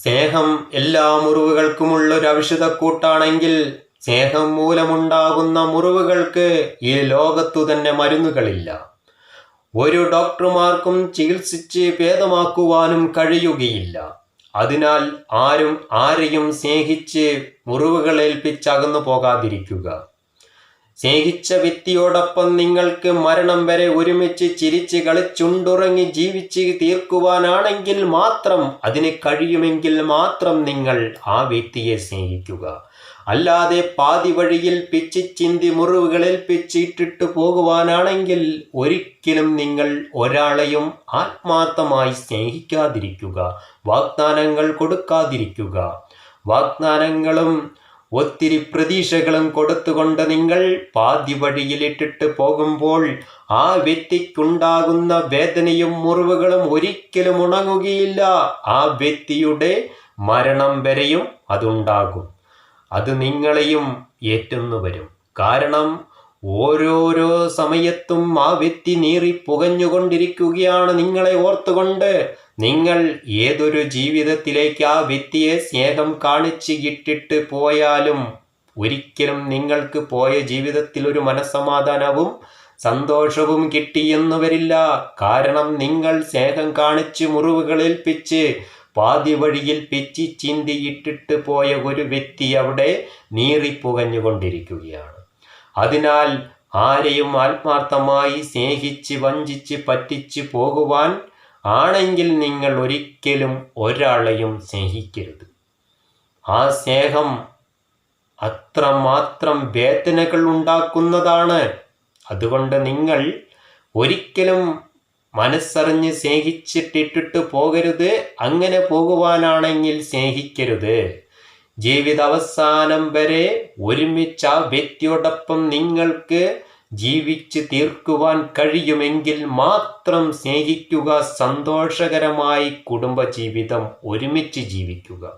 സ്നേഹം എല്ലാ മുറിവുകൾക്കുമുള്ളൊരു ഔഷധക്കൂട്ടാണെങ്കിൽ സ്നേഹം മൂലമുണ്ടാകുന്ന മുറിവുകൾക്ക് ഈ ലോകത്തു തന്നെ മരുന്നുകളില്ല. ഒരു ഡോക്ടർമാർക്കും ചികിത്സിച്ച് ഭേദമാക്കുവാനും കഴിയുകയില്ല. അതിനാൽ ആരും ആരെയും സ്നേഹിച്ച് മുറിവുകളേൽപ്പിച്ചകന്നു പോകാതിരിക്കുക. സ്നേഹിച്ച വ്യക്തിയോടൊപ്പം നിങ്ങൾക്ക് മരണം വരെ ഒരുമിച്ച് ചിരിച്ച് കളിച്ചുണ്ടുറങ്ങി ജീവിച്ച് തീർക്കുവാനാണെങ്കിൽ മാത്രം, അതിന് കഴിയുമെങ്കിൽ മാത്രം നിങ്ങൾ ആ വ്യക്തിയെ സ്നേഹിക്കുക. അല്ലാതെ പാതി വഴിയിൽ പിച്ചിച്ചിന്തി മുറിവുകളേൽപ്പിച്ചിട്ടിട്ട് പോകുവാനാണെങ്കിൽ ഒരിക്കലും നിങ്ങൾ ഒരാളെയും ആത്മാർത്ഥമായി സ്നേഹിക്കാതിരിക്കുക. വാഗ്ദാനങ്ങൾ കൊടുക്കാതിരിക്കുക. വാഗ്ദാനങ്ങളും ഒത്തിരി പ്രതീക്ഷകളും കൊടുത്തുകൊണ്ട് നിങ്ങൾ പാതി വഴിയിലിട്ടിട്ട് പോകുമ്പോൾ ആ വ്യക്തിക്കുണ്ടാകുന്ന വേദനയും മുറിവുകളും ഒരിക്കലും ഉണങ്ങുകയില്ല. ആ വ്യക്തിയുടെ മരണം വരെയും അതുണ്ടാകും. അത് നിങ്ങളെയും ഏറ്റുന്നു വരും. കാരണം ഓരോരോ സമയത്തും ആ വ്യക്തി നീറി പുകഞ്ഞുകൊണ്ടിരിക്കുകയാണ് നിങ്ങളെ ഓർത്തുകൊണ്ട്. നിങ്ങൾ ഏതൊരു ജീവിതത്തിലേക്ക് ആ വ്യക്തിയെ സ്നേഹം കാണിച്ച് ഇട്ടിട്ട് പോയാലും ഒരിക്കലും നിങ്ങൾക്ക് പോയ ജീവിതത്തിൽ ഒരു മനസ്സമാധാനവും സന്തോഷവും കിട്ടിയെന്നു വരില്ല. കാരണം നിങ്ങൾ സ്നേഹം കാണിച്ച് മുറിവുകളേൽപ്പിച്ച് പാതി വഴിയിൽ പിച്ചി ചിന്തി ഇട്ടിട്ട് പോയ ഒരു വ്യക്തി അവിടെ നീറിപ്പുകഞ്ഞുകൊണ്ടിരിക്കുകയാണ്. അതിനാൽ ആരെയും ആത്മാർത്ഥമായി സ്നേഹിച്ച് വഞ്ചിച്ച് പറ്റിച്ച് പോകുവാൻ ആണെങ്കിൽ നിങ്ങൾ ഒരിക്കലും ഒരാളെയും സ്നേഹിക്കരുത്. ആ സ്നേഹം അത്രമാത്രം വേദനകൾ ഉണ്ടാക്കുന്നതാണ്. അതുകൊണ്ട് നിങ്ങൾ ഒരിക്കലും മനസ്സറിഞ്ഞ് സ്നേഹിച്ചിട്ടിട്ടിട്ട് പോകരുത്. അങ്ങനെ പോകുവാനാണെങ്കിൽ സ്നേഹിക്കരുത്. ജീവിതാവസാനം വരെ ഒരുമിച്ച് ആ വ്യക്തിയോടൊപ്പം നിങ്ങൾക്ക് ജീവിച്ച് തീർക്കുവാൻ കഴിയുമെങ്കിൽ മാത്രം സ്നേഹിക്കുക. സന്തോഷകരമായി കുടുംബജീവിതം ഒരുമിച്ച് ജീവിക്കുക.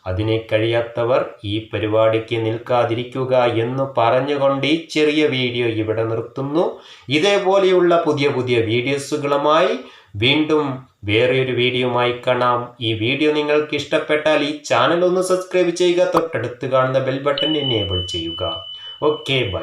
അതിനെ കഴിയാത്തവർ ഈ പരിപാടിക്ക് നിൽക്കാതിരിക്കുക എന്ന് പറഞ്ഞുകൊണ്ട് ഈ ചെറിയ വീഡിയോ ഇവിടെ നിർത്തുന്നു. ഇതേപോലെയുള്ള പുതിയ പുതിയ വീഡിയോസുകളുമായി വീണ്ടും വേറെയൊരു വീഡിയോയുമായി കാണാം. ഈ വീഡിയോ നിങ്ങൾക്ക് ഇഷ്ടപ്പെട്ടാൽ ഈ ചാനൽ ഒന്ന് സബ്സ്ക്രൈബ് ചെയ്യുക. തൊട്ടടുത്ത് കാണുന്ന ബെൽ ബട്ടൺ എനേബിൾ ചെയ്യുക. Okay, by.